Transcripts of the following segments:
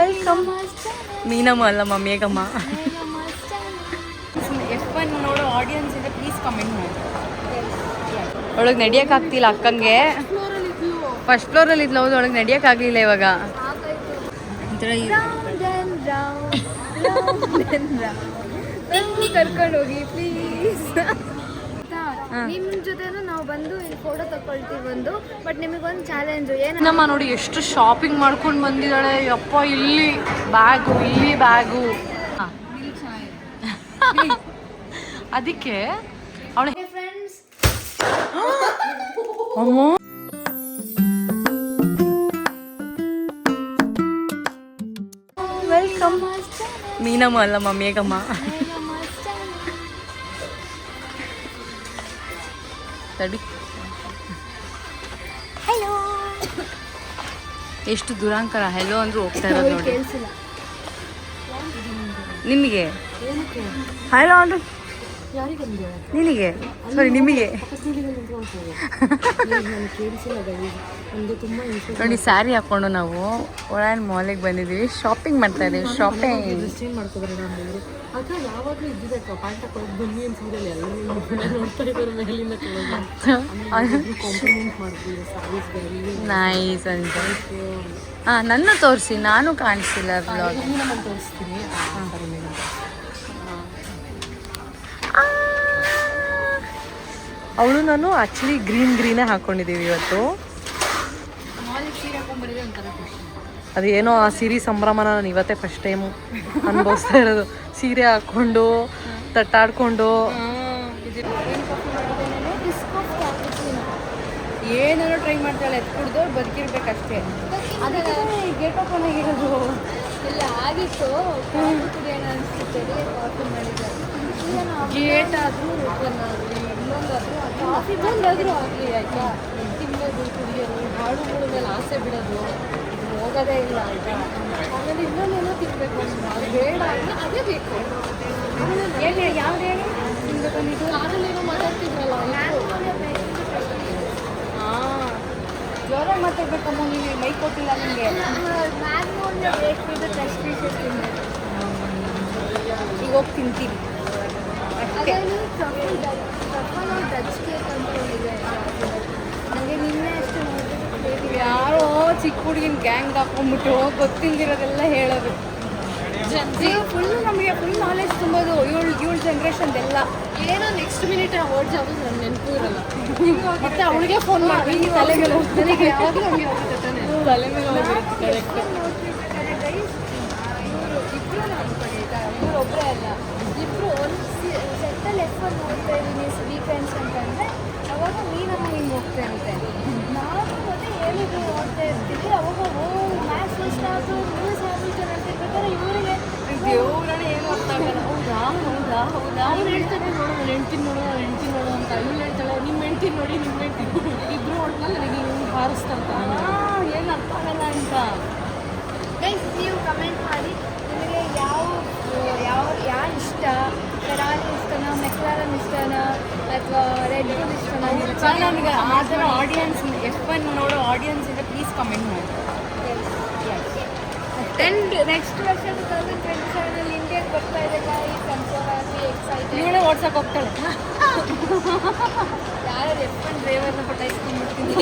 Welcome. Meenamma ಅಲ್ಲಮ್ಮ, ಮೇಘಮ್ಮ. F1 ನೋಡೋ audience ಇದೆ, ಪ್ಲೀಸ್ ಕಮೆಂಟ್ ಮಾಡಿ. ಒಳಗೆ ನಡಿಯೋಕ್ಕಾಗ್ತಿಲ್ಲ ಅಕ್ಕಂಗೆ. ಫಸ್ಟ್ ಫ್ಲೋರಲ್ಲಿ ಇದ್ಲು, ಹೌದು. ಒಳಗೆ ನಡಿಯೋಕ್ಕಾಗಲಿಲ್ಲ ಇವಾಗ. ಕರ್ಕೊಂಡು ಹೋಗಿ ಪ್ಲೀಸ್. ನಿಮ್ ಜೊತೆನೂ ನಾವು ಬಂದು ಇಲ್ಲಿ ಫೋಟೋ ತಗೊಳ್ತೀವಿ ಒಂದು. ಬಟ್ ನಿಮಗೊಂದು ಚಾಲೆಂಜು ಏನು ನಮ್ಮ ನೋಡಿ ಎಷ್ಟು ಶಾಪಿಂಗ್ ಮಾಡ್ಕೊಂಡು ಬಂದಿದ್ದಾಳೆ. ಯಪ್ಪ, ಇಲ್ಲಿ ಬ್ಯಾಗು, ಇಲ್ಲಿ ಬ್ಯಾಗು. ಅದಕ್ಕೆ ಅವಳು ಫ್ರೆಂಡ್ಸ್ ವೆಲ್ಕಮ್. ಮೀನಮ್ಮ ಅಲ್ಲಮ್ಮ, ಮೇಘಮ್ಮ. ತಡಿ, ಹಲೋ. ಎಷ್ಟು ದುರಾಂಕರ. ಹೆಲೋ ಅಂದ್ರೂ ಹೋಗ್ತಾ ಇರೋದು ನೋಡಿ. ನಿಮಗೆ ಹಲೋ ಅಂದ್ರು ನಿನಗೆ, ಸಾರಿ ನಿಮಗೆ. ನೋಡಿ, ಸ್ಯಾರಿ ಹಾಕೊಂಡು ನಾವು ಒಳನ್ ಮಾಲಿಗೆ ಬಂದಿದ್ದೀವಿ. ಶಾಪಿಂಗ್ ಮಾಡ್ತಾ ಇದ್ದೀವಿ. ಶಾಪಿಂಗ್ ನೈಸ್ ಅಂತ. ನನ್ನ ತೋರಿಸಿ, ನಾನು ಕಾಣಿಸಿಲ್ಲ ಬ್ಲಾಗ್. ಅವಳು ನಾನು ಆ್ಯಕ್ಚುಲಿ ಗ್ರೀನೇ ಹಾಕ್ಕೊಂಡಿದ್ದೀವಿ ಇವತ್ತು. ಅದೇನೋ ಆ ಸೀರೆ ಸಂಭ್ರಮನ ನಾನು ಇವತ್ತೇ ಫಸ್ಟ್ ಟೈಮು ಅನುಭವಿಸ್ತಾ ಇರೋದು. ಸೀರೆ ಹಾಕ್ಕೊಂಡು ತಟ್ಟಾಡ್ಕೊಂಡು ಏನೇನೋ ಟ್ರೈ ಮಾಡ್ತಾಳೆ. ಕುಡ್ದು ಬದುಕಿರ್ಬೇಕಷ್ಟೇ. ಅದಕ್ಕೆ ಗೇಟ್ ಓಪನ್ ಆಗಿರೋದು ಇಲ್ಲ ಆಗಿತ್ತು. ಕಾಫಿ ಮಾಡಿದ್ದಾರೆ. ಗೇಟ್ ಆದರೂ ಓಪನ್ ಆಗಲಿ, ಇನ್ನೊಂದಾದರೂ ಕಾಫಿ ಬಂದಾದರೂ ಆಗಲಿ. ಆಯಿತಾ, ತಿನ್ನೋದು, ಕುಡಿಯೋದು, ಹಾಡುಗಳ ಮೇಲೆ ಆಸೆ ಬಿಡೋದು ಹೋಗೋದೇ ಇಲ್ಲ. ಆಯಿತಾ, ಆಮೇಲೆ ಇನ್ನೊಂದೇನೋ ತಿನ್ನಬೇಕು ಅಂತ ಅದು ಬೇಡ ಅಂದರೆ ಅದೇ ಬೇಕು. ಹೇಳಿ, ಯಾವ್ದು ಹೇಳಿ ತಿನ್ಬೇಕಂದಿದ್ದು ಯಾರಲ್ಲೇನೋ ಮಾತಾಡ್ತಿದ್ರಲ್ಲ. ಹಾಂ, ಜೋರಾಗಿ ಮಾತಾಡ್ಬೇಕಮ್ಮ. ನೀವು ಮೈ ಕೊಟ್ಟಿಲ್ಲ ನಿಮಗೆ. ಈಗ ಹೋಗಿ ತಿಂತೀನಿ ಅಷ್ಟೇ. ಟಚ್ ಕೇಕ್ ಅಂತ ಇದೆ. ನನಗೆ ನಿನ್ನೆ ಅಷ್ಟು ನೋಡಿದ್ರೆ ಯಾರೋ ಚಿಕ್ಕ ಹುಡುಗಿನ ಗ್ಯಾಂಗ್ ಹಾಕೊಂಡ್ಬಿಟ್ಟು ಗೊತ್ತಿಲ್ದಿರೋದೆಲ್ಲ ಹೇಳೋದು. ಫುಲ್ ನಮಗೆ ಫುಲ್ ನಾಲೆಜ್ ತುಂಬೋದು. ಏಳು ಜನ್ರೇಷನ್ದೆಲ್ಲ ಏನೋ ನೆಕ್ಸ್ಟ್ ಮಿನಿಟ್ ವರ್ಡ್ಸ್ ಯಾವುದು ನನ್ನ ನೆನಪು ಇರಲ್ಲ. ಮತ್ತೆ ಅವಳಿಗೆ ಫೋನ್ ಮಾಡಿ ತಲೆ ಮೇಲೆ ನನಗೆ ಯಾವಾಗಲೂ ನಮಗೆ ತಲೆ ಮೇಲೆ ಹೋಗಿರುತ್ತೆ. ಇಬ್ಬರು ನಮ್ಮ ಕಡೆ ಇವರು ಒಬ್ಬರೇ ಅಲ್ಲ, ಇಬ್ಬರು ಒಂದು ಸೆಟ್ಟಲ್ಲಿ F1 ನೋಡ್ತಾ ಇದ್ದೀನಿ ವೀಕೆಂಡ್ಸ್ ಅಂತಂದರೆ ಅವಾಗ ಮೀನಮ್ಮ ಹಿಂಗೆ ಹೋಗ್ತಾ ಇರುತ್ತೆ. ನಾವು ಮತ್ತೆ ಹೇಳಿದ್ರು ನೋಡ್ತಾ ಇರ್ತೀವಿ. ಅವಾಗ ಮ್ಯಾಥ್ಸ್ ಇಷ್ಟ ಆದರೂ ನ್ಯೂಸ್ ಆಗ್ಬಿಟ್ಟು ಅಂತಿರ್ಬೇಕಾದ್ರೆ ಇವರಿಗೆ ದೇವ್ರೇ ಏನು ಅರ್ಥ ಆಗಲ್ಲ. ಹೌದಾ ಹೌದಾ ಹೌದಾ ಅವ್ರು ಹೇಳ್ತಾರೆ, ನೋಡು ನನ್ನ ಹೆಂಡ್ತಿನ ನೋಡು, ನನ್ನ ಹೆಂಡ್ತಿನ ನೋಡು ಅಂತ. ಇವಳು ಹೇಳ್ತಾಳೆ, ನಿಮ್ಮ ಹೆಂಡ್ತಿನ ನೋಡಿ, ನಿಮ್ಮ ಹೆಂಡ್ತಿ. ಇಬ್ಬರು ಹೊಟ್ನಲ್ಲಿ ನನಗೆ ಇವ್ನು ಹಾರಿಸ್ತಾರೆ. ಏನು ಅರ್ಥ ಆಗಲ್ಲ ಅಂತ. ಗೈಸ್, ನೀವು ಕಮೆಂಟ್ ಮಾಡಿ ನಿಮಗೆ ಯಾವ ಇಷ್ಟ. ಫೆರಾರಿ ಇಷ್ಟನಾ, ಮೆಕ್ಲಾರನ್ ಇಷ್ಟನಾ, ಅಥವಾ ರೆಡ್ ಬುಲ್ ಇಷ್ಟನಾ? ನನಗೆ ಆ ಥರ ಆಡಿಯನ್ಸ್ F1 ನೋಡೋ ಆಡಿಯನ್ಸ್ ಇದೆ, ಪ್ಲೀಸ್ ಕಮೆಂಟ್ ಮಾಡಿ. ಆ್ಯಂಡ್ ನೆಕ್ಸ್ಟ್ ವರ್ಷ 2027 ಇಂಡಿಯಾಗೆ ಬರ್ತಾ ಇದೆ guys. I am so happy, excited. ಇವಳೇ ಓಡ್ಸಕ್ಕೆ ಹೋಗ್ತಾಳೆ. ಯಾರು F1 ಡ್ರೈವರ್ನ ಪಟಾಯಿಸ್ಕೊಂಡ್ಬಿಡ್ತೀನಿ.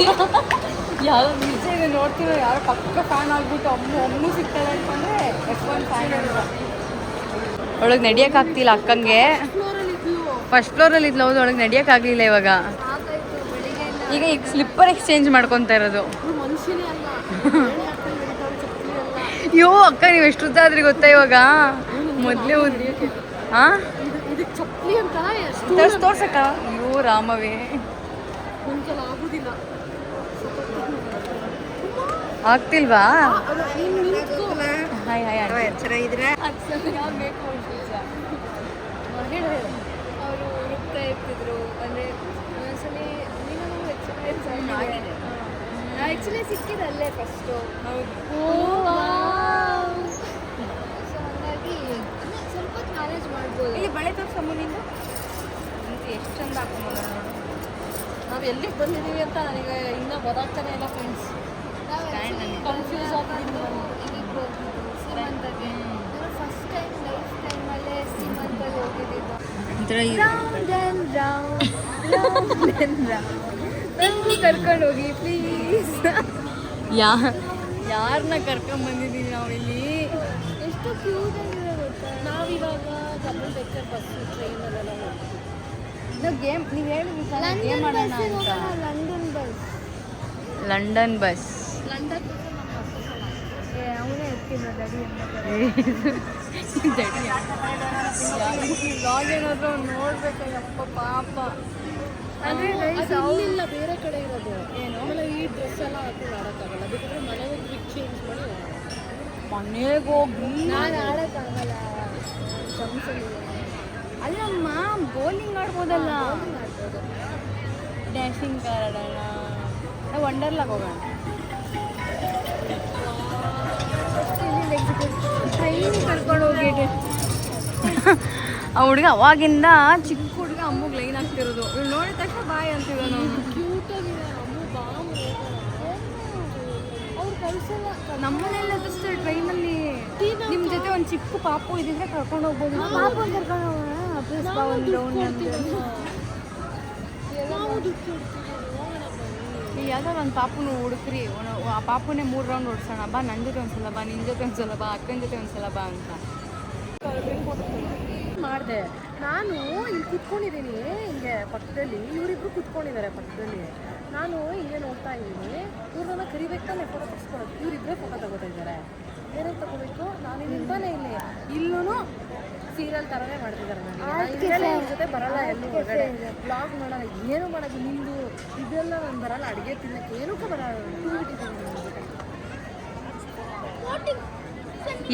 ಯಾರೋ ನಿಜ ಇದೆ ನೋಡ್ತೀರೋ, ಯಾರೋ ಪಕ್ಕ ಫ್ಯಾನ್ ಆಗ್ಬಿಟ್ಟು ಒಮ್ಮೂ ಸಿಗ್ತಾಳೆ ಅಂತಂದರೆ F1 ಫ್ಯಾನ್ ಅಂತ. ಒಳಗೆ ನಡಿಯೋಕ್ಕಾಗ್ತಿಲ್ಲ ಅಕ್ಕಂಗೆ. ಫಸ್ಟ್ ಫ್ಲೋರಲ್ಲಿ ಇದ್ಲು, ಹೌದು. ಒಳಗೆ ನಡಿಯೋಕ್ಕಾಗಲಿಲ್ಲ ಇವಾಗ. ಈಗ ಸ್ಲಿಪ್ಪರ್ ಎಕ್ಸ್ಚೇಂಜ್ ಮಾಡ್ಕೊತಾ ಇರೋದು. ಮನುಷ್ಯನೇ ಅಲ್ಲ. ಅಯ್ಯೋ ಅಕ್ಕ, ನೀವು ಎಷ್ಟು ಉದ್ದ ಆದ್ರಿ ಗೊತ್ತಾ ಇವಾಗ. ಮೊದಲೇ ಹಾಂ, ಇದಕ್ಕೆ ಚಪ್ಪಲಿ ಅಂತ ತೋರ್ಸಕ್ಕ. ಅಯ್ಯೋ ರಾಮವೇ, ಒಂದ್ಸಲ ಆಗೋದಿಲ್ಲ. ಆಗ್ತಿಲ್ವಾ? ಹಾಯ್ ಹಾಯ್ ಚೆನ್ನಾಗಿದ್ರೆ ಬೇಕು ಅವರು ಹುಡುಕ್ತಾ ಇರ್ತಿದ್ರು. ಅಂದರೆ ಒಂದೊಂದ್ಸಲಿ ನೀನು ಎಕ್ಸ್ಪೀರಿಯನ್ಸ್ ಆಗಿದೆ. ಆ್ಯಕ್ಚುಲಿ ಸಿಕ್ಕಿದಲ್ಲೇ ಫಸ್ಟು. ಹೌದು. ಸೊ ಹಾಗಾಗಿ ಸ್ವಲ್ಪ ಮ್ಯಾನೇಜ್ ಮಾಡ್ಬೋದು. ಇಲ್ಲಿ ಬಳೆ ತೋರ್ಸಮ್ಮನಿಂದ ಎಷ್ಟು ಚಂದ ಹಾಕೊಂಬೋದು ನೋಡಿ. ನಾವು ಎಲ್ಲಿಗೆ ಬಂದಿದ್ದೀವಿ ಅಂತ ನನಗೆ ಇನ್ನೂ ಗೊತ್ತಾಗ್ತಾನೆ ಇಲ್ಲ ಫ್ರೆಂಡ್ಸ್. ಕನ್ಫ್ಯೂಸ್ ಆಗಿದ್ದೀನಿ. ಥರ ರೌಂಡ್ ಆ್ಯಂಡ್ ರೌಂಡ್ ನನಗೂ ಕರ್ಕೊಂಡು ಹೋಗಿ ಪ್ಲೀಸ್. ಯಾರನ್ನ ಕರ್ಕೊಂಡ್ ಬಂದಿದ್ದೀವಿ ನಾವಿಲ್ಲಿ? ಎಷ್ಟು ಕ್ಯೂಟ್ ಆಗಿದೆ ಗೊತ್ತಾ. ನಾವಿವಾಗ ಡಬಲ್ ಡೆಕ್ಕರ್ ಬಸ್ಸು ಟ್ರೈನಲ್ಲೆಲ್ಲ ನಾವು ಗೇಮ್ ನೀವು ಹೇಳಿದ್ವಿ ಗೇಮ್ ಮಾಡೋಣ ಅಂತ. ಲಂಡನ್ ಬಸ್ ಲಂಡನ್ ಬಸ್ ಅವನೇ ಎತ್ತಿಲ್ಲ ದಡಿ ಬ್ಲಾಗ್ ಏನಾದರೂ ನೋಡ್ಬೇಕಯ್ಯಪ್ಪ ಪಾಪ. ಅಂದರೆ ಇಲ್ಲ ಬೇರೆ ಕಡೆ ಇರೋದು ಏನು ಆಮೇಲೆ ಈ ಡ್ರೆಸ್ ಎಲ್ಲ ಹಾಕೊಂಡು ಆಡೋಕ್ಕಾಗಲ್ಲ, ಬೇಕಾದ್ರೆ ಮನೆಗೆ ಕ್ವಿಕ್ ಚೇಂಜ್ ಮಾಡಿ ಮನೆಗೆ ಹೋಗಿ ನಾನು ಆಡೋಕ್ಕಾಗಲ್ಲ. ಅಲ್ಲಮ್ಮ ಬೌಲಿಂಗ್ ಆಡ್ಬೋದಲ್ಲ. ಡ್ಯಾಶಿಂಗ್ ಕಾರ್ ಆಡೋಣ, ನಾವು ವಂಡರ್ಲಾಗ್ ಹೋಗೋಣ. ಟ್ರೈನ್ ಕರ್ಕೊಂಡು ಹೋಗಿದ್ದೆ. ಆ ಹುಡುಗ ಅವಾಗಿಂದ ಚಿಕ್ಕ ಹುಡುಗ ಅಮ್ಮಗೆ ಲೈನ್ ಆಗ್ತಿರೋದು. ಇವ್ಳು ನೋಡಿದ ತಕ್ಷಣ ಬಾಯ್ ಅಂತಿದ್ದ ನಾವು. ಕ್ಯೂಟಾಗಿದೆ ಅಮ್ಮು ಬಾಮ್. ಅವ್ರು ಕಳಿಸಲ್ಲ. ನಮ್ಮನೆಲ್ಲ ಜಸ್ಟ್ ಟ್ರೈನಲ್ಲಿ ನಿಮ್ಮ ಜೊತೆ ಒಂದು ಚಿಕ್ಕ ಪಾಪು ಇದ್ದಿದ್ರೆ ಕರ್ಕೊಂಡು ಹೋಗ್ಬೋದು. ಪಾಪನ್ ಕರ್ಕೊಂಡು ಹೋಗೋಣ ಪ್ಲೀಸ್. ನಾವು ಒಂದು ದುಡ್ಡು ರೌಂಡ್ ಕೊಡ್ತೀವಿ, ನಾವು ದುಡ್ಡು ಕೊಡ್ತೀವಿ, ಹೋಗೋಣ ಬನ್ನಿ. ಯಾವುದೋ ಒಂದು ಪಾಪುನು ಹುಡುಕ್ರಿ, ಆ ಪಾಪುನೇ 3 ರೌಂಡ್ ಓಡಿಸೋಣ ಬಾ. ನನ್ನ ಜೊತೆ ಒಂದ್ಸಲ ಬಾ, ನಿನ್ನ ಜೊತೆ ಒಂದ್ಸಲ ಬಾ, ಅಕ್ಕನ ಜೊತೆ ಒಂದ್ಸಲ ಬಾ ಅಂತ ಮಾಡಿದೆ. ನಾನು ಇಲ್ಲಿ ಕುತ್ಕೊಂಡಿದ್ದೀನಿ ಹಿಂಗೆ ಪಕ್ಕದಲ್ಲಿ, ಇವರಿಬ್ರು ಕುತ್ಕೊಂಡಿದ್ದಾರೆ ಪಕ್ಕದಲ್ಲಿ. ನಾನು ಹಿಂಗೆ ನೋಡ್ತಾ ಇದ್ದೀನಿ, ಇವ್ರನ್ನ ಕರಿಬೇಕು ತಾನೆ ಫೋಟೋ ತೆಗೆಸ್ಕೊಳ್ಳೋದು. ಇವರಿಬ್ಬರೇ ಫೋಟೋ ತಗೋತಾ ಇದ್ದಾರೆ. ಬೇರೆ ತಗೋಬೇಕು, ನಾನು ನಿಂತಾನೆ ಇಲ್ಲಿ. ಇಲ್ಲೂ ಸೀರಿಯಲ್ ಥರನೇ ಮಾಡ್ತಿದ್ದಾರೆ ನನಗೆ. ಇವ್ರ ಜೊತೆ ಬರಲ್ಲ, ಎಲ್ಲೂ ಹೊರಗಡೆ ಬ್ಲಾಗ್ ಮಾಡೋಣ, ಏನು ಮಾಡೋದು ನಿಂದು ಇದೆಲ್ಲ ನಾನು ಬರಲ್ಲ. ಅಡುಗೆ ತಿನ್ನಕ್ಕೆ ಏನಕ್ಕೂ ಬರಲ್ಲ.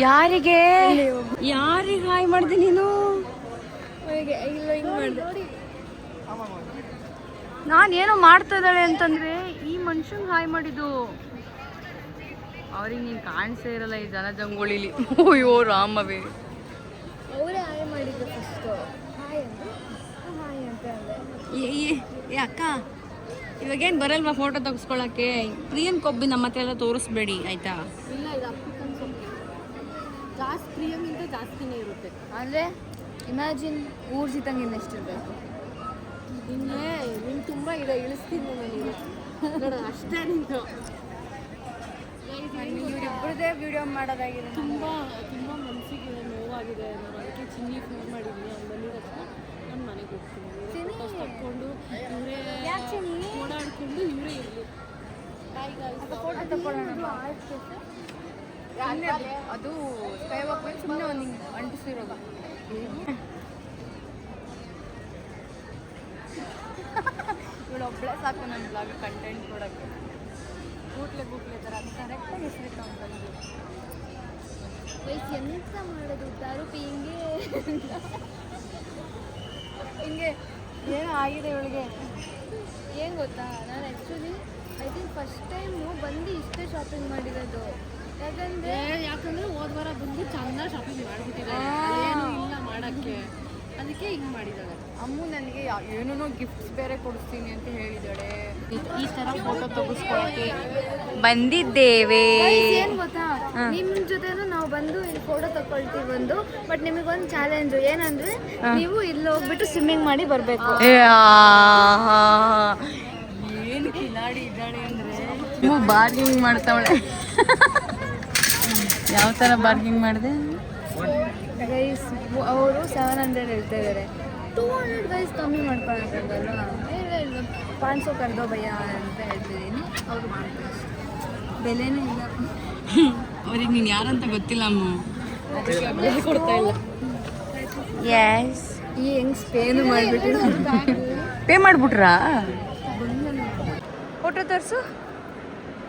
ಯಾರಿಗೆ ಹಾಯ್ ಮಾಡಿದೆ ನೀನು? ಇಲ್ಲ ಹಿಂಗೆ ಮಾಡಿದೆ. ನಾನೇನೋ ಮಾಡ್ತಾ ಇದ್ದಾಳೆ ಅಂತಂದ್ರೆ ಈ ಮನುಷ್ಯಂಗೆ ಹಾಯ್ ಮಾಡಿದ್ದು. ಅವ್ರಿಗೆ ನೀನು ಕಾಣಿಸೇ ಇರಲ್ಲ ಈ ಜನ ಜಂಗುಳಿಲಿ. ಅಯ್ಯೋ ರಾಮವೇ, ಅವರೇ ಹಾಯ್ ಮಾಡಿದ್ದು ಫಸ್ಟು. ಹಾಯ್ ಅಂದರೆ ಹಾಯ್ ಅಂತ ಅಂದೆ. ಏ ಅಕ್ಕ, ಇವಾಗೇನು ಬರಲ್ವಾ ಫೋಟೋ ತೆಗೆಸ್ಕೊಳಕ್ಕೆ? ಪ್ರಿಯನ್ ಕೊಬ್ಬಿ ನಮ್ಮ ಹತ್ರ ಎಲ್ಲ ತೋರಿಸ್ಬೇಡಿ ಆಯ್ತಾ? ಇಲ್ಲ, ಇದು ಅಪ್ಪಿಕನ್ ಸೊಪ್ಪು ಜಾಸ್ತಿ, ಪ್ರಿಯಂಗಿಂತ ಜಾಸ್ತಿನೇ ಇರುತ್ತೆ. ಅಂದರೆ ಇಮ್ಯಾಜಿನ್ ಊರ್ಜಿತಂಗೆ ಇನ್ನೆಷ್ಟಿರಬೇಕು. ನಿನ್ನೆ ನಿನ್ ತುಂಬ ಇದೆ, ಇಳಿಸ್ತೀನಿ ನನಗೆ ನೋಡ ಅಷ್ಟೇ. ನಿಂತು ಇವರಿಬ್ಬರದೇ ವಿಡಿಯೋ ಮಾಡೋದಾಗಿದೆ. ತುಂಬ ತುಂಬ ಮನಸ್ಸಿಗೆ ನೋವಾಗಿದೆ. ನಾನು ಅದಕ್ಕೆ ಚಿನ್ನಿ ಫೋನ್ ಮಾಡಿದ್ದೀನಿ. ಅವ್ನು ಬಂದಿದ ತಕ್ಷಣ ನಾನು ಮನೆಗೆ ಹೋಗ್ತೀನಿ. ಫೋಟೋಸ್ ತಕ್ಕೊಂಡು ಇವರೇ ಓಡಾಡ್ಕೊಂಡು ಇವರೇ ಇರಲಿ. ಫೋಟೋ ತಗೊಳ್ಳೋಣ. ಅದು ಸ್ಕೈ ವಾಕ್ ಮೇಲೆ ಸುಮ್ಮನೆ ಒಂದು ಹಿಂಗೆ ಅಂಟಿಸಿರೋದು. ಇವಳು ಒಬ್ಬಳೇ ಸಾಕು ನನ್ನ ಬ್ಲಾಗ್ ಕಂಟೆಂಟ್ ಕೊಡೋಕ್ಕೆ. ಗೂಟ್ಲೆ ಥರ ಅದು ಕರೆಕ್ಟಾಗಿ ಹೆಸರಿಟ್ಟು ಅಂತಂದು ವಯಸ್ಸು ಎಂತ ಮಾಡೋದು, ದಾರು ಹಿಂಗೆ ಹಿಂಗೆ ಏನೋ ಆಗಿದೆ ಇವಳಿಗೆ. ಏನು ಗೊತ್ತಾ, ನಾನು actually I think first time ಬಂದು ಇಷ್ಟೇ ಶಾಪಿಂಗ್ ಮಾಡಿರೋದು. ಯಾಕಂದ್ರೆ ಹೋದ ವಾರ ಬಂದು ಚೆನ್ನಾಗಿ ಶಾಪಿಂಗ್ ಮಾಡಿಬಿಟ್ಟಿದ್ದಾರೆ, ಏನೂ ಇಲ್ಲ ಮಾಡೋಕ್ಕೆ. ಅದಕ್ಕೆ ಹಿಂಗೆ ಮಾಡಿದ್ದಾಳೆ. ಅಮ್ಮು ನನಗೆ ಏನೇನೋ ಗಿಫ್ಟ್ಸ್ ಬೇರೆ ಕೊಡಿಸ್ತೀನಿ ಅಂತ ಹೇಳಿದ್ದಾಳೆ. ಈ ಥರ ಫೋಟೋ ತೆಗೆಸ್ಕೊಳಕ್ಕೆ ಬಂದಿದ್ದೇವೆ. ಏನು ಗೊತ್ತಾ, ನಿಮ್ಮ ಜೊತೆನೂ ನಾವು ಬಂದು ಇಲ್ಲಿ ಫೋಟೋ ತಗೊಳ್ತೀವಿ ಒಂದು. ಬಟ್ ನಿಮಗೊಂದು ಚಾಲೆಂಜು ಏನಂದ್ರೆ, ನೀವು ಇಲ್ಲಿ ಹೋಗ್ಬಿಟ್ಟು ಸ್ವಿಮ್ಮಿಂಗ್ ಮಾಡಿ ಬರಬೇಕು. ಏನು ಕಿಲಾಡಿ ಇದ್ದಾಳೆ ಅಂದರೆ ಬಾರ್ಗಿಂಗ್ ಮಾಡ್ತಾವಳೆ. ಯಾವ ಥರ ಬಾರ್ಗಿಂಗ್ ಮಾಡಿದೆ? ಗೈಸ್ ಅವರು 700 ಹೇಳ್ತಾ ಇದ್ದಾರೆ. 200 ಗೈಸ್ ಕಮ್ಮಿ ಮಾಡ್ಕೊಳಕ್ಕಾಗಲ್ಲ. 500 ಕರ್ದೋ ಭಯ್ಯ ಅಂತ ಹೇಳ್ತಿದ್ದೀನಿ. ಅವ್ರು ಮಾಡ್ತಾರೆ, ಬೆಲೆನೇ ಇಲ್ಲ. ಅವ್ರಿಗೆ ನೀನು ಯಾರಂತ ಗೊತ್ತಿಲ್ಲ ಅಮ್ಮ, ಅದಕ್ಕೆ ಬೆಲೆ ಕೊಡ್ತಾ ಇಲ್ಲ. ಎಸ್, ಈ ಹೆಂಗ್ ಸ್ಪೇನು ಮಾಡಿಬಿಟ್ಟು ಪೇ ಮಾಡಿಬಿಟ್ರಾ? ಫೋಟೋ ತೋರಿಸು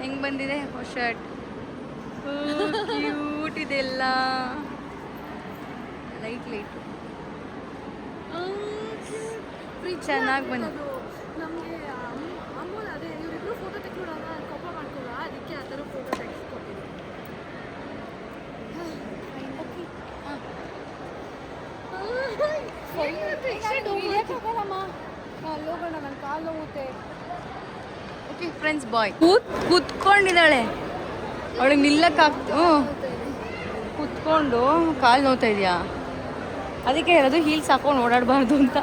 ಹೆಂಗೆ ಬಂದಿದೆ ಶರ್ಟ್. ಕ್ಯೂಟ್ ಇದೆಲ್ಲ, ಲೈಟು ಚೆನ್ನಾಗಿ ಬಂದಿದೆ. ನಮಗೆ ಅಮೂಲ್ ಅದೇ ಇವರಿಬ್ರು ಫೋಟೋ ತೆಗೆದುಕೊಳ್ಳೋಣ, ಕೋಪ ಮಾಡ್ಕೊಳ್ಳೋ, ಅದಕ್ಕೆ ಆ ಥರ ಫೋಟೋ ತೆಗೆಸ್ಕೊಟ್ಟಿದ್ದೆ. ಹೋಗೋಣ, ನನ್ನ ಕಾಲು ನೋವುತ್ತೆ. ಓಕೆ ಫ್ರೆಂಡ್ಸ್, ಬಾಯ್. ಕೂತ್ಕೊಂಡಿದ್ದಾಳೆ, ಅವಳಿಗೆ ನಿಲ್ಲಕ್ಕಾಗ್ತು. ಕೂತ್ಕೊಂಡು ಕಾಲು ನೋವ್ತಾ ಇದೆಯಾ? ಅದಕ್ಕೆ ಹೇಳೋದು ಹೀಲ್ಸ್ ಹಾಕೊಂಡು ಓಡಾಡಬಾರ್ದು ಅಂತ.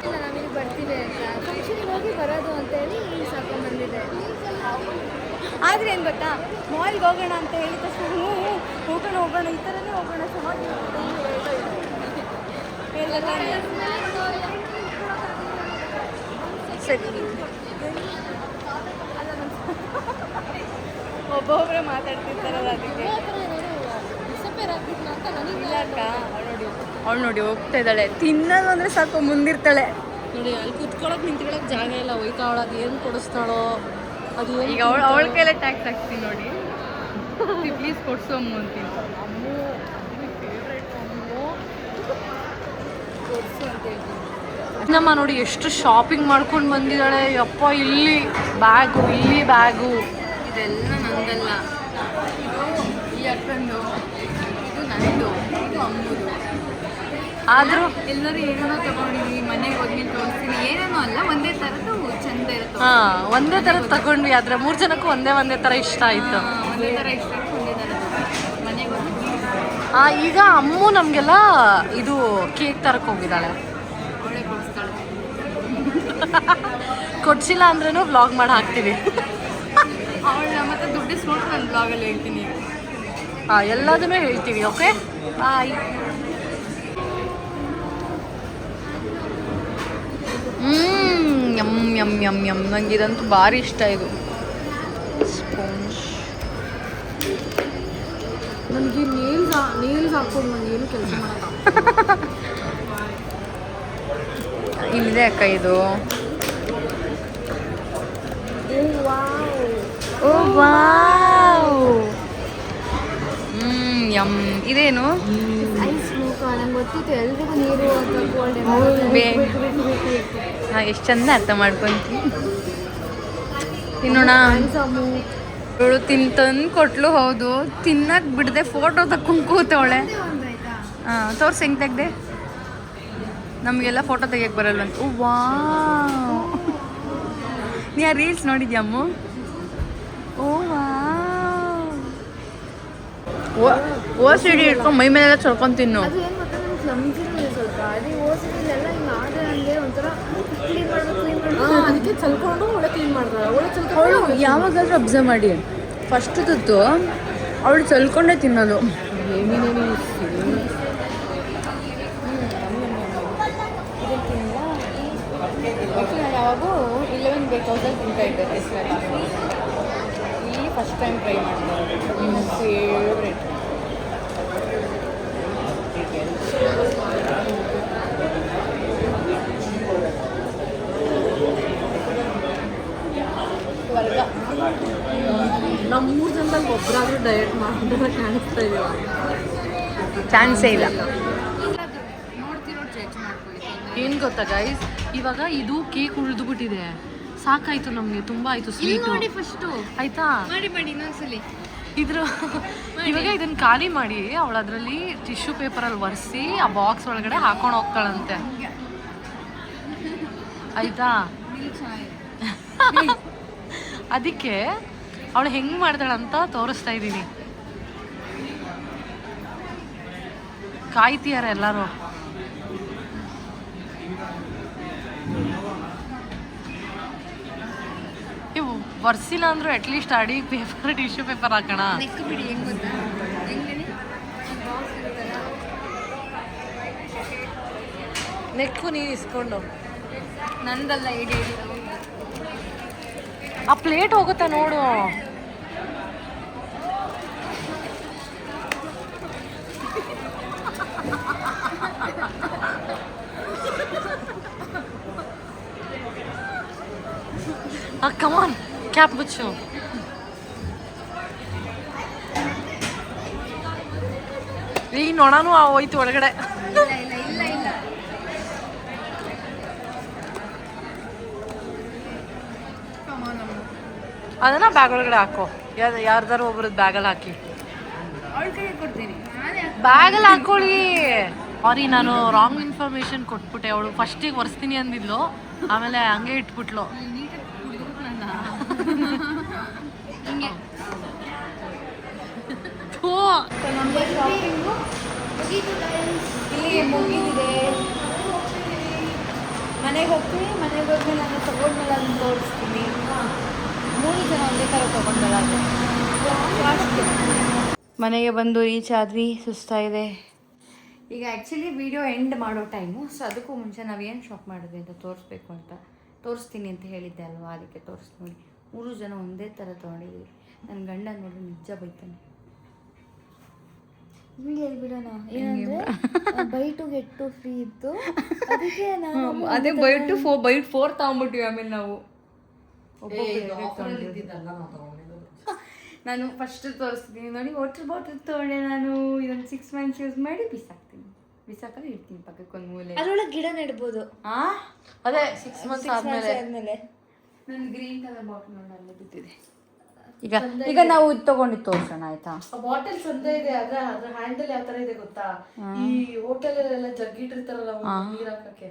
ಇಲ್ಲ ನಾವಿಲ್ಲಿ ಬರ್ತೀವಿ ಅಂತ ಫಂಕ್ಷನಿಗೆ ಹೋಗಿ ಬರೋದು ಅಂತೇಳಿ ಹೀಲ್ಸ್ ಹಾಕೊಂಡು ಬಂದಿದೆ. ಆದರೆ ಏನು ಗೊತ್ತಾ, ಮಾಲ್ಗೆ ಹೋಗೋಣ ಅಂತ ಹೇಳಿದ ತಕ್ಷಣ ಹೋಗೋಣ ಈ ಥರನೇ ಹೋಗೋಣ ಚೆನ್ನಾಗಿರುತ್ತೆ ಸರಿ. ಒಬ್ಬೊಬ್ಬರೇ ಮಾತಾಡ್ತಿರ್ತಾರಲ್ಲ ಅದಕ್ಕೆ. ಅವಳು ನೋಡಿ ಹೋಗ್ತಾ ಇದ್ದಾಳೆ, ತಿನ್ನೋದು ಅಂದರೆ ಸಾಕು ಮುಂದಿರ್ತಾಳೆ ನೋಡಿ. ಅಲ್ಲಿ ಕುತ್ಕೊಳಕ್ಕೆ ನಿಂತ್ಕೊಳಕ್ಕೆ ಜಾಗ ಇಲ್ಲ, ಹೋಯ್ತಾ ಅವಳು ಅದು ಏನು ಕೊಡಿಸ್ತಾಳೋ ಅದು ಏನು. ಈಗ ಅವಳ ಕೈಲೇ ಟ್ಯಾಕ್ಸ್ ಹಾಕ್ತೀನಿ ನೋಡಿ. ಪ್ಲೀಸ್ ಕೊಡ್ಸು ಅಮ್ಮ ಅಂತೀನಿ. ಕೊಡ್ಸು ಅಂತ ಹೇಳ್ತೀನಿ. ನಮ್ಮ ನೋಡಿ ಎಷ್ಟು ಶಾಪಿಂಗ್ ಮಾಡ್ಕೊಂಡು ಬಂದಿದ್ದಾಳೆ ಯಪ್ಪ. ಇಲ್ಲಿ ಬ್ಯಾಗು, ಇಲ್ಲಿ ಬ್ಯಾಗು, ಇದೆಲ್ಲ ನಂದಲ್ಲ, ಇದು ಈ ಅಕ್ಕಂದು, ಇದು ನಂದು, ಇದು ಅಮ್ಮದು. ಆದರೂ ಎಲ್ಲರೂ ಏನೇನೋ ತಗೊಂಡಿದ್ವಿ, ಮನೆಗೆ ಹೋದ್ಮೇಲೆ ತೋರಿಸ್ತೀನಿ. ಏನೇನೋ ಅಲ್ಲ, ಒಂದೇ ಥರದ್ದು ಚಂದ ಇರುತ್ತೆ. ಹಾಂ, ಒಂದೇ ಥರದ್ದು ತಗೊಂಡ್ವಿ. ಆದರೆ 3 ಜನಕ್ಕೂ ಒಂದೇ ಥರ ಇಷ್ಟ ಆಯಿತು. ಒಂದೇ ಥರ ಇಷ್ಟ ಆಯ್ತು, ಒಂದೇ ಥರ ಮನೆಗೆ ಹೋದ್ಮೇಲೆ ಈಗ ಅಮ್ಮು ನಮಗೆಲ್ಲ ಇದು ಕೇಕ್ ತರಕ್ಕೆ ಹೋಗಿದ್ದಾಳೆ. ಅವಳೇ ಕೊಡಿಸ್ತಾಳೆ. ಕೊಡ್ಸಿಲ್ಲ ಅಂದ್ರೂ ವ್ಲಾಗ್ ಮಾಡಿ ಹಾಕ್ತೀವಿ. ಅವಳ ಮತ್ತೆ ದುಡ್ಡು ಇಸ್ಕೊಂಡು ನಾನು ಬ್ಲಾಗಲ್ಲಿ ಹೇಳ್ತೀನಿ. ಹಾಂ, ಎಲ್ಲದನ್ನೂ ಹೇಳ್ತೀವಿ. Okay, bye. Yum yum yum yum. ನಂಗೆ ಇದಂತೂ ಭಾರಿ ಇಷ್ಟ ಇದು ಸ್ಪಾಂಜ್. ನನಗೆ ನೇಲ್ಸ್ ಹಾಕ್ಕೊಂಡು ನನಗೆ ಏನು ಕೆಲಸ ಮಾಡಲ್ಲ. ಇಲ್ಲಿದೆ ಅಕ್ಕ ಇದು. ಓ ವಾವ್. ಯಮ್. ಇದೇನು? ಐಸ್ ಮೂಕ ನಂಗೆ ಗೊತ್ತಿತ್ತು, ಎಲ್ರಿಗೂ ನೀರು ಎಷ್ಟು ಚಂದ ಅರ್ಥ ಮಾಡ್ಕೊಂತೀನಿ. ತಿನ್ನೋಣ. ಇವಳು ತಂದು ಕೊಟ್ಲು, ಹೌದು. ತಿನ್ನಕ್ಕೆ ಬಿಡದೆ ಫೋಟೋ ತಕ್ಕೊಂಡು ಕೂತವಳೆ. ಹಾಂ, ತೋರ್ಸಿ ಹೆಂಗೆ ತೆಗ್ದೆ. ನಮಗೆಲ್ಲ ಫೋಟೋ ತೆಗಿಯಕ್ಕೆ ಬರಲ್ವಂತ. ಓ ವಾವ್. ನೀ ಆ ರೀಲ್ಸ್ ನೋಡಿದ್ಯಮ್ಮ? ಓ ವಾವ್. ಓಸಿಡಿ ಇಟ್ಕೊಂಡು ಮೈ ಮೇಲೆಲ್ಲ ಚಳ್ಕೊಂಡು ತಿನ್ನು. ಅದು ಏನು ಗೊತ್ತಾ, ನಂಗೆ ಕ್ಲಮ್ಸಿನೂ ಸ್ವಲ್ಪ. ಅದೇ ಓಸಿಡಿಲೆಲ್ಲ ಹಿಂಗೆ ಆದರೆ ನನಗೆ ಒಂಥರ ಕ್ಲೀನ್ ಮಾಡಬೇಕು. ಅದಕ್ಕೆ ಚಲ್ಕೊಂಡು ಒಳ್ಳೆ ಕ್ಲೀನ್ ಮಾಡ್ತಾಳೆ. ಅವಳು ಯಾವಾಗಾದ್ರೂ ಅಬ್ಸರ್ವ್ ಮಾಡಿ, ಫಸ್ಟ್ ತುತ್ತು ಅವಳು ಚಲ್ಕೊಂಡೇ ತಿನ್ನೋದು. ಯಾವಾಗೂ 11 ಬೇಕಾದ್ರೆ ತಿಂತಾ ಇದ್ದೆ. ಇಲ್ಲಿ ಫಸ್ಟ್ ಟೈಮ್ ಟ್ರೈ ಮಾಡಿದೆ. ನಿಮ್ಮ ಫೇವ್ರೆಟ್. ವರ್ಗ. ನಮ್ಮ 3 ಜನದಲ್ಲಿ ಒಬ್ಬರಾದ್ರೂ ಡಯಟ್ ಮಾಡಿದ್ರೆ ಕಾಣಿಸ್ತಾ ಇದೆಯಾ? ಚಾನ್ಸೇ ಇಲ್ಲ. ಏನು ಗೊತ್ತಾ ಗೈಸ್, ಇವಾಗ ಇದು ಕೇಕ್ ಉಳಿದು ಬಿಟ್ಟಿದೆ. ಸಾಕಾಯ್ತು ನಮಗೆ, ತುಂಬ ಆಯಿತು ಸ್ವೀಟ್. ನೋಡಿ ಫಸ್ಟು ಆಯ್ತಾ, ಮಾಡಿ ಇನ್ನೊಂದ್ಸಲಿ ಇವಾಗ ಇದನ್ನ ಖಾಲಿ ಮಾಡಿ ಅವಳು ಅದರಲ್ಲಿ ಟಿಶ್ಯೂ ಪೇಪರಲ್ಲಿ ಒರೆಸಿ ಆ ಬಾಕ್ಸ್ ಒಳಗಡೆ ಹಾಕೊಂಡು ಹೋಗ್ತಾಳಂತೆ. ಆಯ್ತಾ, ಅದಕ್ಕೆ ಅವಳು ಹೆಂಗೆ ಮಾಡ್ತಾಳಂತ ತೋರಿಸ್ತಾ ಇದ್ದೀನಿ. ಕಾಯ್ತೀಯಾರ ಎಲ್ಲರೂ. ಇವು ಬರ್ಸಿಲ್ಲ ಅಂದರೂ ಅಟ್ಲೀಸ್ಟ್ ಅಡಿ ಪೇಪರ್ ಟಿಶ್ಯೂ ಪೇಪರ್ ಹಾಕೋಣ. ನೆಕ್ ಬಿಡಿ. ಹೆಂಗೆ ಗೊತ್ತಾ, ನೆಕ್ಕು ನೀರು ಇಸ್ಕೊಂಡು ನಂದಲ್ಲ ಇಡೀ ಆ ಪ್ಲೇಟ್ ಹೋಗುತ್ತಾ ನೋಡು. ಕಮಾನ್, ಕ್ಯಾಪ್ ಮುಚ್ಚು. ಈ ನೊಣನೂ ಹೋಯ್ತು ಒಳಗಡೆ. ಇಲ್ಲ ಅದನ್ನ ಬ್ಯಾಗ್ ಒಳಗಡೆ ಹಾಕೋ. ಯಾರ್ದಾರು ಒಬ್ರದ್ದು ಬ್ಯಾಗಲ್ಲಿ ಹಾಕಿ. ಅವಳ ಕೈ ಕೊಡ್ತೀನಿ. ಬ್ಯಾಗಲ್ಲಿ ಹಾಕೊಳ್ಳಿ. ಸಾರಿ, ನಾನು ರಾಂಗ್ ಇನ್ಫಾರ್ಮೇಶನ್ ಕೊಟ್ಬಿಟ್ಟೆ. ಅವಳು ಫಸ್ಟಿಗೆ ಒರೆಸ್ತೀನಿ ಅಂದಿದ್ಲು, ಆಮೇಲೆ ಹಂಗೆ ಇಟ್ಬಿಟ್ಲು. ನಮಗೆ ಶಾಪಿಂಗು ಮುಗೀತು guys. ಇಲ್ಲಿಗೆ ಮುಗಿದಿದೆ. ಮನೆಗೆ ಹೋಗ್ತೀನಿ. ಮನೆಗೆ ಹೋದ್ಮೇಲೆ ನಾನು ತಗೊಂಡ್ಮೇಲೆ ಅದನ್ನು ತೋರಿಸ್ತೀನಿ. 3 ಜನ ಒಂದೇ ಥರ ತೊಗೊಂಡಲ್ಲ. ಮನೆಗೆ ಬಂದು ರೀಚ್ ಆದ್ವಿ. ಸುಸ್ತಾಯಿದೆ. ಈಗ ಆ್ಯಕ್ಚುಲಿ ವಿಡಿಯೋ ಎಂಡ್ ಮಾಡೋ ಟೈಮು. ಸೊ ಅದಕ್ಕೂ ಮುಂಚೆ ನಾವೇನು ಶಾಪ್ ಮಾಡಿದ್ವಿ ಅಂತ ತೋರಿಸ್ಬೇಕು ಅಂತ ತೋರಿಸ್ತೀನಿ ಅಂತ ಹೇಳಿದ್ದೆ ಅಲ್ವಾ, ಅದಕ್ಕೆ ತೋರಿಸ್ತೀನಿ. 3 ಜನ ಒಂದೇ ಥರ ತೊಗೊಂಡಿದ್ವಿ. ನನ್ನ ಗಂಡ ನೋಡಿ ನಿಜ ಬೈತಾನೆ. ಹಿಂಗೆ ಹೇಳ್ಬಿಡೋಣ ಏನಂದ್ರೆ buy two get two free ಇತ್ತು, ಅದಕ್ಕೆ ನಾನು ಅದೇ ಬೈ 4 ತಗೊಂಡ್ಬಿಟ್ವಿ. ಆಮೇಲೆ ನಾವು ನಾನು ಫಸ್ಟ್ ತೋರಿಸ್ತೀನಿ ನೋಡಿ. ವಾಟರ್ ಬಾಟಲ್ ತೊಗೊಂಡೆ ನಾನು. ಇದೊಂದು 6 ಮಂತ್ಸ್ ಯೂಸ್ ಮಾಡಿ ಬಿಸಾಕಲ್ಲ ಇಡ್ತೀನಿ ಪಕ್ಕಕ್ಕೆ ಒಂದು ಮೂಲೆ. ಅದ್ರೊಳಗೆ ಗಿಡ ನೆಡ್ಬೋದು. ಅದೇ 6 ಮಂತ್ಸ್ ಆದ್ಮೇಲೆ ನನ್ನ ಗ್ರೀನ್ ಕಲರ್ ಬಾಟಲ್ ನೋಡಿ ಅಲ್ಲೇ ಬಿದ್ದಿದೆ. ಈಗ ನಾವು ಇದು ತಗೊಂಡಿದ್ದು ತೋರ್ಸೋಣ ಆಯ್ತಾ. ಬಾಟಲ್ ಚಂದ ಇದೆ. ಅದ್ರ ಹ್ಯಾಂಡಲ್ ಯಾವ ತರ ಇದೆ ಗೊತ್ತಾ, ಈ ಹೋಟೆಲ್ ಎಲ್ಲ ಜಗ್ಗಿಟ್ಟಿರ್ತಾರಲ್ಲ ನೀರ್ ಹಾಕಕ್ಕೆ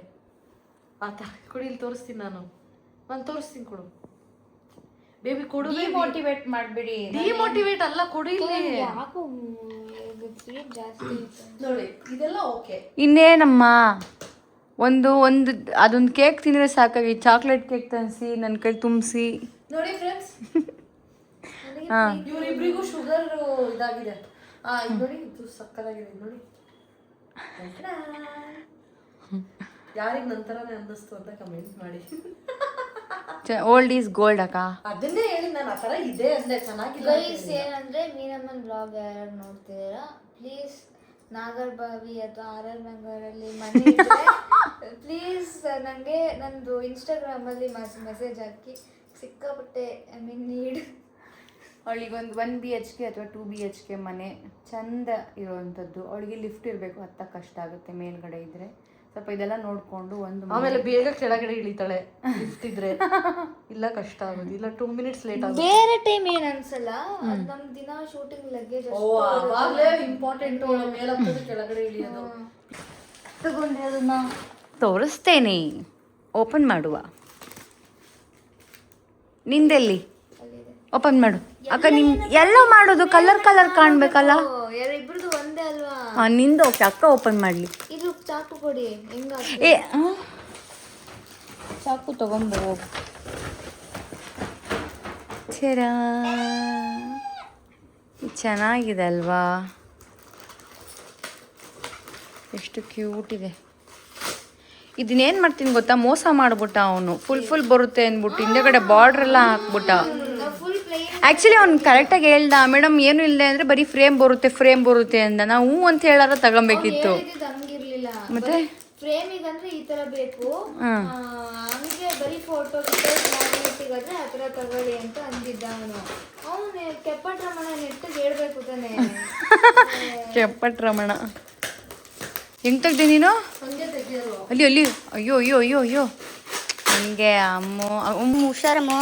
ಆತ. ಕೊಡಿ ಇಲ್ಲಿ ತೋರಿಸ್ತೀನಿ ನಾನು ತೋರಿಸ್ತೀನಿ. ಕೊಡು ಬೇಬಿ, ಕೊಡು. ಡಿಮೋಟಿವೇಟ್ ಮಾಡ್ಬಿಡಿ. ಡಿಮೋಟಿವೇಟ್ ಅಲ್ಲ, ಕೊಡು ಇಲ್ಲಿ. ಯಾಕೋ ಜಾಸ್ತಿ ನೋಡಿ ಇದೆಲ್ಲ ಓಕೆ. ಇನ್ನೇನಮ್ಮ ಒಂದು ಅದೊಂದು ಕೇಕ್ ತಿಂದರೆ ಸಾಕಾಗಿ. ಚಾಕ್ಲೇಟ್ ಕೇಕ್ ತರಿಸಿ ನನ್ನ ಕೈ ತುಂಬಿಸಿ. ನೋಡಿ ಫ್ರೆಂಡ್ಸ್, ಇವ್ರಿಬ್ರಿಗೂ ಶುಗರ್ ಇದಾಗಿದೆ. ಇದು ನೋಡಿ, ಇದು ಸಕ್ಕದಾಗಿದೆ ನೋಡಿ. ಯಾರಿಗೆ ನಂತರನೇ ಅನ್ನಿಸ್ತು ಅಂತ ಕಮೆಂಟ್ ಮಾಡಿ. ಓಲ್ಡ್ ಈಸ್ ಗೋಲ್ಡ್ ಅಕ್ಕ. ಅದನ್ನೇ ಹೇಳಿ ನಾನು, ಆ ಥರ ಇದೆ ಅಂದೆ. ಚೆನ್ನಾಗಿದೆ ಗೈಸ್. ಏನಂದ್ರೆ ಮೀನಮ್ಮನ್ ಬ್ಲಾಗ್ ಯಾರು ನೋಡ್ತಿದ್ದೀರಾ, ಪ್ಲೀಸ್ ನಾಗರ್ಬಾವಿ ಅಥವಾ RR ನಗರಲ್ಲಿ ಮನೆ ಇದ್ರೆ ಪ್ಲೀಸ್ ನನಗೆ ನಂದು ಇನ್ಸ್ಟಾಗ್ರಾಮಲ್ಲಿ ಮೆಸೇಜ್ ಹಾಕಿ. ಸಿಕ್ಕಾಪಟ್ಟೆ ನೀಡ್. ಅವಳಿಗೆ ಒಂದು 1 BHK ಅಥವಾ 2 BHK ಮನೆ ಚಂದ ಇರೋವಂಥದ್ದು. ಅವಳಿಗೆ ಲಿಫ್ಟ್ ಇರಬೇಕು, ಹತ್ತಕ್ಕೆ ಕಷ್ಟ ಆಗುತ್ತೆ ಮೇಲ್ಗಡೆ ಇದ್ರೆ. ಸ್ವಲ್ಪ ಇದೆಲ್ಲ ನೋಡ್ಕೊಂಡು ಆಮೇಲೆ ಬೇಗ ಕೆಳಗಡೆ ಇಳಿತಾಳೆ ಲಿಫ್ಟ್ ಇದ್ರೆ. ಇಲ್ಲ ಕಷ್ಟ ಆಗೋದು, ಇಲ್ಲ 2 ಮಿನಿಟ್ಸ್ ಲೇಟ್ ಆಗುತ್ತೆ. ಬೇರೆ ಟೈಮ್ ಏನ್ ಅನ್ಸಲ್ಲ. ಅದು ನಮ್ ದಿನ ಶೂಟಿಂಗ್ ಲಗೇಜ್ ಇಂಪಾರ್ಟೆಂಟ್. ಮೇಲೆ ಹತ್ತೋದು, ಕೆಳಗಡೆ ಇಳಿಯೋದು. ತಗೊಂಡ್ರೆ ಅದನ್ನ ತೋರಿಸ್ತೇನೆ. ಓಪನ್ ಮಾಡುವ. ನಿಂದೆಲ್ಲಿ ಓಪನ್ ಮಾಡು ಅಕ್ಕ. ನಿನ್ ಎಲ್ಲ ಮಾಡೋದು ಕಲರ್ ಕಾಣ್ಬೇಕಲ್ಲ. ಇಬ್ರದ್ದು ಒಂದೇ ಅಲ್ವಾ? ನಿಂದು ಓಕೆ. ಅಕ್ಕ ಓಪನ್ ಮಾಡ್ಲಿ. ಇದು ಚಾಕು ಕೊಡಿ. ಹೆಂಗ ಚಾಕು ತಗೊಂಡು ಹೋಗು. ಚೆನ್ನಾಗಿದೆ ಅಲ್ವಾ? ಎಷ್ಟು ಕ್ಯೂಟ್ ಇದೆ. ಇದನ್ನೇನು ಮಾಡ್ತೀನಿ ಗೊತ್ತಾ, ಮೋಸ ಮಾಡ್ಬಿಟ್ಟ ಅವನು. ಫುಲ್ ಬರುತ್ತೆ ಅಂದ್ಬಿಟ್ಟು ಹಿಂದೆಗಡೆ ಬಾರ್ಡ್ರ್ ಎಲ್ಲ ಹಾಕ್ಬಿಟ್ಟ. ಆ್ಯಕ್ಚುಲಿ ಅವ್ನು ಕರೆಕ್ಟಾಗಿ ಹೇಳ್ದ, ಮೇಡಮ್ ಏನು ಇಲ್ಲದೆ ಅಂದರೆ ಬರೀ ಫ್ರೇಮ್ ಬರುತ್ತೆ ಅಂದ. ನಾವು ಹ್ಞೂ ಅಂತ ಹೇಳಾರ ತಗೊಬೇಕಿತ್ತು. ಮತ್ತೆ ಫ್ರೇಮಿಗೆ ಅಂದ್ರೆ ಈ ತರ ಬೇಕು, ಹಂಗೆ ಬರೀ ಫೋಟೋ ಮ್ಯಾಗ್ನೆಟಿಗಾದ್ರೆ ಆ ಥರ ತಗೊಳ್ಳಿ ಅಂತ ಅಂದಿದ್ದ ಅವನು. ಅವನು ಕೆಪ್ಪಟ್ ರಮಣ ನೆಟ್ಟಿಗೆ ಹೇಳ್ಬೇಕು ತಾನೆ. ಕೆಪ್ಪಟ್ ರಮಣ ಹೆಂಗೆ ತೆಗ್ದೆ ನೀನು? ಅಲ್ಲಿ ಅಯ್ಯೋ ನನಗೆ ಅಮ್ಮ ಹುಷಾರಮ್ಮ.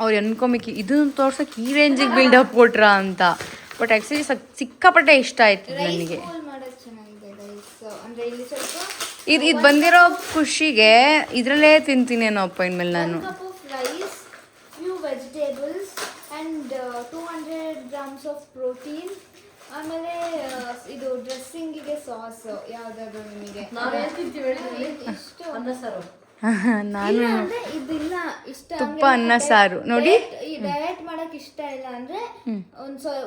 ಅವ್ರು ಅನ್ಕೊಬೇಕು ಇದನ್ನು ತೋರ್ಸಕ್ಕೆ ಈ ರೇಂಜಿಗೆ ಬಿಲ್ಡಪ್ ಕೊಟ್ರ ಅಂತ. ಬಟ್ ಆ್ಯಕ್ಚುಲಿ ಸಿಕ್ಕಾಪಟ್ಟೆ ಇಷ್ಟ ಆಯ್ತು ನನಗೆ. ಇದು ಬಂದಿರೋ ಖುಷಿಗೆ ಇದರಲ್ಲೇ ತಿಂತೀನೇನೋಪ್ಪ ಇನ್ಮೇಲೆ ನಾನು. Vegetables and 200 grams of protein. ಆಮೇಲೆ ಇದು ಡ್ರೆಸ್ಸಿಂಗಿಗೆ ಸಾಸ್ ಯಾವ್ದಾದ್ರು ನಿಮಗೆ ಇಷ್ಟು ನಾನು ಇದಿಲ್ಲ ಇಷ್ಟ. ತುಪ್ಪ ಅನ್ನ ಸಾರು ನೋಡಿ. ಡಯಟ್ ಮಾಡಕ್ ಇಷ್ಟ ಇಲ್ಲ ಅಂದ್ರೆ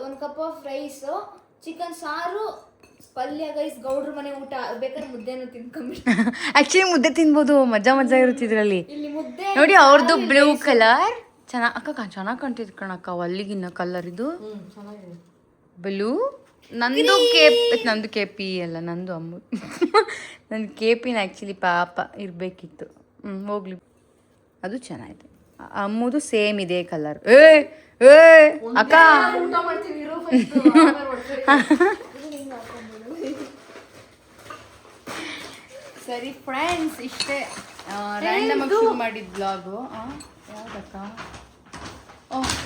ಒಂದ್ ಕಪ್ ಆಫ್ ರೈಸ್, ಚಿಕನ್ ಸಾರು, ಪಲ್ಯ. ಗೈಸ್ ಗೌಡ್ರ ಮನೆ ಊಟ. ಬೇಕಾದ್ರೆ ಮುದ್ದೆನೂ ತಿನ್ಕೊಂಡ್ಬಿಟ್ಟು. ಆಕ್ಚುಲಿ ಮುದ್ದೆ ತಿನ್ಬೋದು, ಮಜಾ ಇರುತ್ತೆ ಇದರಲ್ಲಿ. ಇಲ್ಲಿ ಮುದ್ದೆ ನೋಡಿ ಅವ್ರದ್ದು ಬ್ಲೂ ಕಲರ್ ಚೆನ್ನಾಗಿ ಕಾಣ್ತಿದ್ ಕಣಕ್ಕ. ಅಲ್ಲಿಗಿನ್ನ ಕಲರ್ ಇದು ಬ್ಲೂ. ನಂದು ಕೆಪಿ ಅಲ್ಲ, ನಂದು ಅಮ್ಮ. ನನ್ನ ಕೆಪಿನ ಆ್ಯಕ್ಚುಲಿ ಪಾಪ ಇರಬೇಕಿತ್ತು. ಹೋಗ್ಲಿ, ಅದು ಚೆನ್ನಾಗಿದೆ. ಅಮ್ಮದು ಸೇಮ್ ಇದೆ ಕಲರ್. ಅಕ್ಕ ಸರಿ ಫ್ರೆಂಡ್ಸ್, ಇಷ್ಟೇ ರ್ಯಾಂಡಮ್ ಆಗಿ ಶುರು ಮಾಡಿದ ಬ್ಲಾಗು. ಯಾವ್ದಕ್ಕ?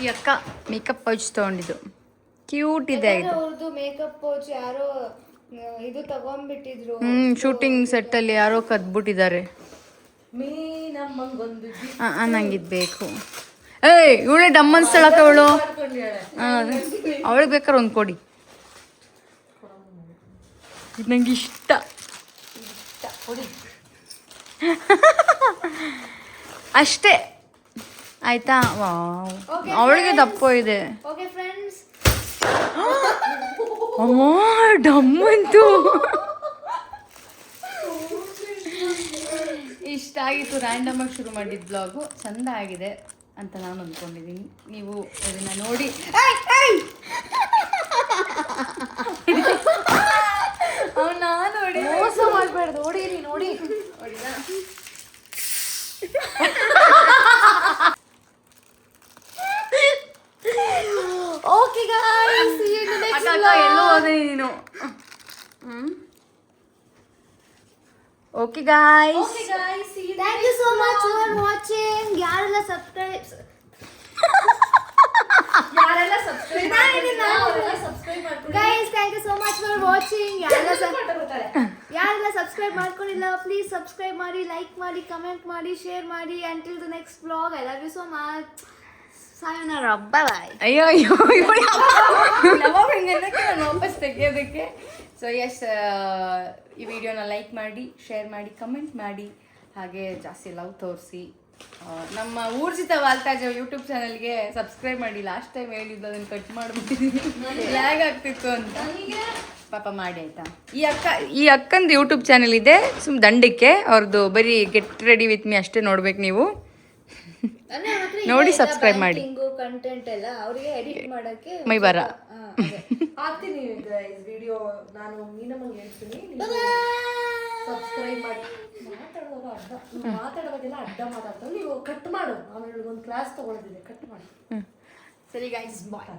ಈ ಅಕ್ಕ ಮೇಕಪ್ ಪೌಚ್ ತೊಗೊಂಡಿದ್ದು ಕ್ಯೂಟ್ ಇದೆ. ಅವ್ರದ್ದು ಮೇಕಪ್ ಪೌಚ್ ಯಾರೋ ಇದು ತಗೊಂಡ್ಬಿಟ್ಟಿದ್ರು. ಶೂಟಿಂಗ್ ಸೆಟ್ ಅಲ್ಲಿ ಯಾರೋ ಕದ್ಬಿಟ್ಟಿದ್ದಾರೆ. ಮೀನಮ್ಮ ಮೀನಮ್ಮಂಗೊಂದು ನಂಗಿದ್ ಬೇಕು. ಏಯ್ ಇವಳೆ ಡಮ್ ಅನ್ಸ್ತಾಳಕ್ಕ ಅವಳು. ಅವಳಿಗೆ ಬೇಕಾದ್ರೆ ಒಂದು ಕೊಡಿ, ಇದು ನಂಗೆ ಇಷ್ಟ. ಅಷ್ಟೇ ಆಯ್ತಾ? ವಾವ್, ಅವಳಿಗೆ ದಪ್ಪ ಇದೆ. ಓಕೆ ಫ್ರೆಂಡ್ಸ್, ಅಮ್ಮ ಡಮ್ಮಂತು ಇಷ್ಟ ಆಗಿತ್ತು. ರ್ಯಾಂಡಮ್ ಆಗಿ ಶುರು ಮಾಡಿದ ಬ್ಲಾಗು ಚಂದ ಆಗಿದೆ ಅಂತ ನಾನು ಅಂದ್ಕೊಂಡಿದ್ದೀನಿ. ನೀವು ಅದನ್ನ ನೋಡಿ ನಾನು ನೋಡಿ ಮೋಸ ಮಾಡಬೇಡ್ದು, ಹೊಡೀರಿ ನೋಡಿ. Okay guys, see you in the next vlog. ಎಲ್ಲೋ ಹೋದೆ ನೀನು. Okay guys, Okay guys, see you. Thank you so much for watching. ಯಾರೆಲ್ಲ ಸಬ್ಸ್ಕ್ರೈಬ್ ಯಾರೆಲ್ಲ ಸಬ್ಸ್ಕ್ರೈಬ್ ಮಾಡ್ಕೊಳ್ಳಿ guys, thank you so much for watching. ಯಾರೆಲ್ಲ ಸಬ್ಸ್ಕ್ರೈಬ್ ಮಾಡ್ಕೊಂಡಿಲ್ಲ ಪ್ಲೀಸ್ ಸಬ್ಸ್ಕ್ರೈಬ್ ಮಾಡಿ, like ಮಾಡಿ, comment ಮಾಡಿ, ಶೇರ್ ಮಾಡಿ. Until the next blog, I love you so much. ಸಾಯೋನಾರ, ಬಾಯ್. ಅಯ್ಯೋ ಅಯ್ಯೋ ಯಾವಾಗ ಹಿಂಗಂದಕ್ಕೆ ನಾನು ವಾಪಸ್ ತೆಗಿಯೋದಕ್ಕೆ. ಸೊ ಎಸ್, ಈ ವಿಡಿಯೋನ ಲೈಕ್ ಮಾಡಿ, ಶೇರ್ ಮಾಡಿ, ಕಮೆಂಟ್ ಮಾಡಿ, ಹಾಗೆ ಜಾಸ್ತಿ ಲವ್ ತೋರಿಸಿ. ನಮ್ಮ ಊರ್ಜಿತ ವಾಲ್ತಾಜ್ ಯೂಟ್ಯೂಬ್ ಚಾನಲ್ಗೆ ಸಬ್ಸ್ಕ್ರೈಬ್ ಮಾಡಿ. ಲಾಸ್ಟ್ ಟೈಮ್ ಹೇಳಿದ್ದು ಅದನ್ನು ಕಟ್ ಮಾಡಿಬಿಟ್ಟಿದ್ದೀನಿ, ಲ್ಯಾಗ್ ಆಗ್ತಿತ್ತು ಅಂತ. ಪಾಪ ಮಾಡಿ ಆಯ್ತಾ. ಈ ಅಕ್ಕಂದು ಯೂಟ್ಯೂಬ್ ಚಾನಲ್ ಇದೆ, ದಂಡಕ್ಕೆ. ಅವ್ರದ್ದು ಬರೀ ಗೆಟ್ ರೆಡಿ ವಿತ್ ಮೀ ಅಷ್ಟೇ ನೋಡ್ಬೇಕು ನೀವು. ನೋಡಿ ಸಬ್ಸ್ಕ್ರೈಬ್ ಮಾಡಿ. ಕಂಟೆಂಟ್ ಎಲ್ಲ ಅವರಿಗೆ ಎಡಿಟ್ ಮಾಡಕ್ಕೆ ಮೈ ಬರ ಹಾಕ್ತೀನಿ ಗೈಸ್ ವಿಡಿಯೋ. ನಾನು ಮೀನಮ್ಮಂಗೆ ಹೇಳ್ತೀನಿ, ಸಬ್ಸ್ಕ್ರೈಬ್ ಮಾಡಿ. ಮಾತಾಡುವಾಗೆಲ್ಲ ಅಡ್ಡ ಮಾತಾಡ್ತಾರೆ, ನೀವು ಕಟ್ ಮಾಡು. ಆಮೇಲೆ ಒಂದು ಕ್ಲಾಸ್ ತಗೊಳ್ಳೋದಿದೆ, ಕಟ್ ಮಾಡಿ. ಸರಿ ಗೈಸ್, ಬಾಯ್.